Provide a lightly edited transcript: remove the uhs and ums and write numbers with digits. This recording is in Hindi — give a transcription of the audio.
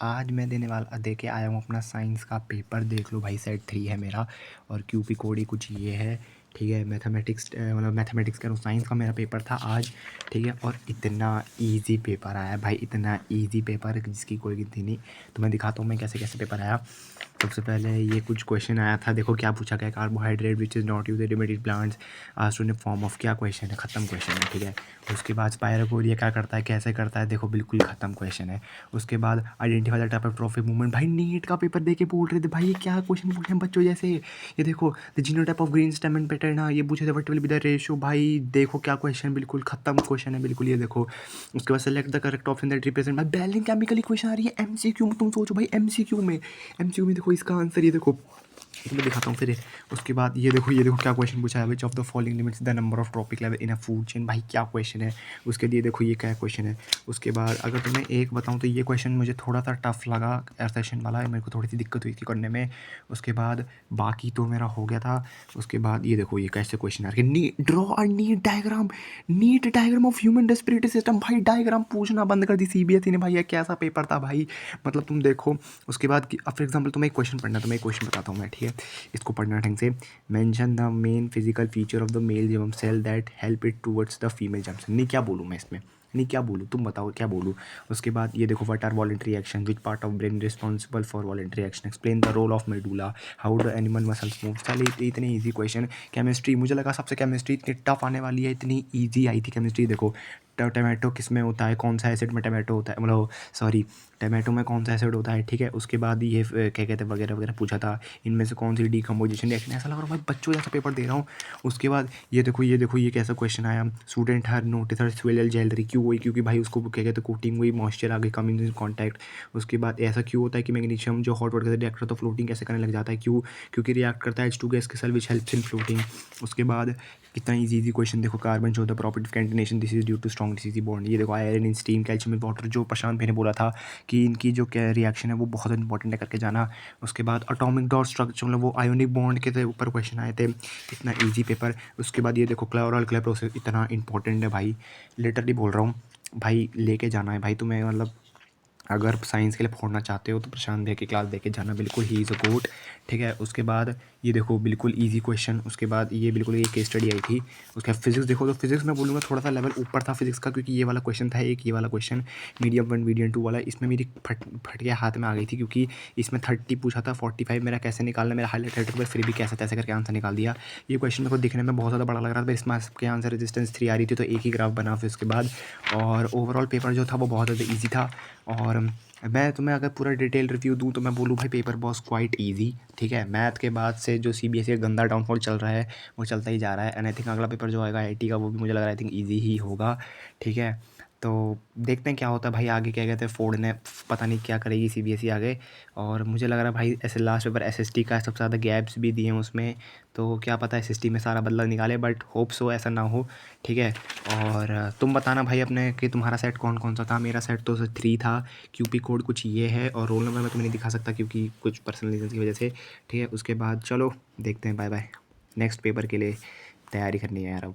आज मैं दे के आया हूँ अपना साइंस का पेपर। देख लो भाई, सेट 3 है मेरा और क्यूपी कोड ही कुछ ये है। ठीक है, मैथमेटिक्स मतलब मैथमेटिक्स कह रहा हूँ, साइंस का मेरा पेपर था आज। ठीक है, और इतना इजी पेपर आया भाई, इतना इजी पेपर जिसकी कोई गिनती नहीं। तो मैं दिखाता हूँ मैं कैसे कैसे पेपर आया। सबसे पहले ये कुछ क्वेश्चन आया था, देखो क्या पूछा गया, carbohydrate which is not use एडिमेटेड प्लांट्स आस्ट्रोनिक फॉर्म ऑफ, क्या क्वेश्चन है, ख़त्म क्वेश्चन है। ठीक है, उसके बाद स्पायरोपोडिया क्या करता है, कैसे करता है, देखो बिल्कुल ख़त्म क्वेश्चन है। उसके बाद identify the type of trophic movement, भाई नीट का पेपर दे के बोल रहे थे भाई ये क्या क्वेश्चन पूछे हैं बच्चों जैसे। ये देखो the genotype of green stem and pattern, हाँ ये पूछे थे, what will be the ratio, भाई देखो क्या क्वेश्चन, बिल्कुल ख़त्म क्वेश्चन है बिल्कुल। ये देखो उसके बाद select the correct option that represent, भाई बैलेंस केमिकल इक्वेशन आ रही है एमसीक्यू में। तुम सोचो भाई एमसीक्यू में देखो इसका आंसर, ये देखो तो मैं दिखाता हूँ फिर। उसके बाद ये देखो क्या क्वेश्चन पूछा है, which of the following limits the number of trophic level in a food chain, भाई क्या क्वेश्चन है। उसके लिए देखो ये क्या क्वेश्चन है। उसके बाद अगर तुम्हें एक बताऊँ तो ये क्वेश्चन मुझे थोड़ा सा टफ लगा, एसेशन वाला मेरे को थोड़ी सी दिक्कत हुई थी करने में। उसके बाद बाकी तो मेरा हो गया था। उसके बाद ये देखो ये कैसे क्वेश्चन आ रहे, नी draw a neat diagram of human respiratory system, भाई डायग्राम पूछना बंद कर दी सीबीएसई ने, भाई ये कैसा पेपर था भाई, मतलब तुम देखो। उसके बाद फॉर एग्जाम्पल तुम्हें एक क्वेश्चन पढ़ना, तुम्हें एक क्वेश्चन बताता हूँ मैं, ठीक है, इसको पढ़ना ढंग से। Mention the main physical feature of the male germ cell that help it towards the female germ cell, नहीं क्या बोलूँ मैं इसमें, नहीं क्या बोलूँ, तुम बताओ क्या बोलूँ। उसके बाद ये देखो, what are voluntary action, which part of brain responsible for voluntary action, explain the role of medulla, how the animal muscles move. चलिए इतने ईजी क्वेश्चन। केमिस्ट्री मुझे लगा सबसे केमिस्ट्री इतनी टफ आने वाली है, इतनी ईजी आई थी केमिस्ट्री। देखो टमाटो किस में होता है, कौन सा एसिड में टमाटो होता है, मतलब सॉरी टमाटो में कौन सा एसिड होता है। ठीक है, उसके बाद ये क्या कहते हैं वगैरह वगैरह पूछा था, इनमें से कौन सी डीकम्पोजिशन रिएक्शन, ऐसा लग रहा है भाई बच्चों जैसा पेपर दे रहा हूँ। उसके बाद ये देखो ये कैसा क्वेश्चन आया, स्टूडेंट हर नोटिस हर स्वेल ज्वेलरी, क्यों हुई, क्योंकि भाई उसको क्या कहते हैं कोटिंग हुई, मॉइस्चर आ गई, कम इन कॉन्टैक्ट। उसके बाद ऐसा क्यों होता है कि मैग्नीशियम जो हॉट वाटर के रिएक्टर तो फ्लोटिंग कैसे करने लग जाता है, क्यों, क्योंकि रिएक्ट करता है H2 गैस के साथ विच हेल्प्स इन फ्लोटिंग। उसके बाद कितना इजी क्वेश्चन, देखो carbon show the property of catenation, this is due to strong डिसीजी बॉन्ड। ये देखो iron in steam, calcium in water, जो प्रशांत मैंने बोला था कि इनकी जो क्या रिएक्शन है वो बहुत इंपॉर्टेंट है, करके जाना। उसके बाद अटोमिक डॉट स्ट्रक्चर, मतलब वो आयोनिक बॉन्ड के ऊपर क्वेश्चन आए थे, इतना ईजी पेपर। उसके बाद ये देखो क्लोरल क्लैप प्रोसेस, इतना इंपॉर्टेंट है भाई, लिटरली बोल रहा हूँ भाई, लेके जाना है भाई तुम्हें, मतलब अगर साइंस के लिए फोड़ना चाहते हो तो प्रशांत भैया की क्लास देके जाना, बिल्कुल ही इज़ अ गोट। ठीक है, उसके बाद ये देखो बिल्कुल इजी क्वेश्चन। उसके बाद ये बिल्कुल ये केस स्टडी आई थी। उसके बाद फिजिक्स देखो, तो फिजिक्स मैं बोलूँगा थोड़ा सा लेवल ऊपर था फिजिक्स का, क्योंकि ये वाला क्वेश्चन था एक, ये वाला क्वेश्चन मीडियम 1 मीडियम 2 वाला, इसमें मेरी फट के हाथ में आ गई थी, क्योंकि इसमें 30 पूछा था, 45 मेरा कैसे निकालना, मेरा हाईलाइट थर्टी पर फिर भी कैसे तैसे करके आंसर निकाल दिया। ये क्वेश्चन मेरे को दिखने में बहुत ज़्यादा बड़ा लग रहा था, इसमें सबके आंसर रेजिस्टेंस 3 आ रही थी, तो एक ही ग्राफ बना फिर उसके बाद। और ओवरऑल पेपर जो था वो बहुत ज़्यादा ईजी था। और मैं तुम्हें अगर पूरा डिटेल रिव्यू दूँ तो मैं बोलूँ भाई पेपर वॉज क्वाइट इजी। ठीक है, मैथ के बाद से जो सीबीएसई का गंदा डाउनफॉल चल रहा है वो चलता ही जा रहा है, एंड आई थिंक अगला पेपर जो आएगा आईआईटी का वो भी मुझे लग रहा है आई थिंक ईजी ही होगा। ठीक है, तो देखते हैं क्या होता है भाई आगे, क्या कहते हैं फोर्ड ने पता नहीं क्या करेगी सीबीएसई आगे। और मुझे लग रहा है भाई ऐसे लास्ट पेपर एसएसटी का सबसे ज़्यादा गैप्स भी दिए हैं उसमें, तो क्या पता एसएसटी में सारा बदला निकाले, बट होप सो ऐसा ना हो। ठीक है, और तुम बताना भाई अपने कि तुम्हारा सेट कौन कौन सा था। मेरा सेट तो 3 था, क्यूपी कोड कुछ ये है, और रोल नंबर मैं तुम्हें नहीं दिखा सकता क्योंकि कुछ पर्सनल रीजन की वजह से। ठीक है, उसके बाद चलो देखते हैं, बाय बाय। नेक्स्ट पेपर के लिए तैयारी करनी है यार अब।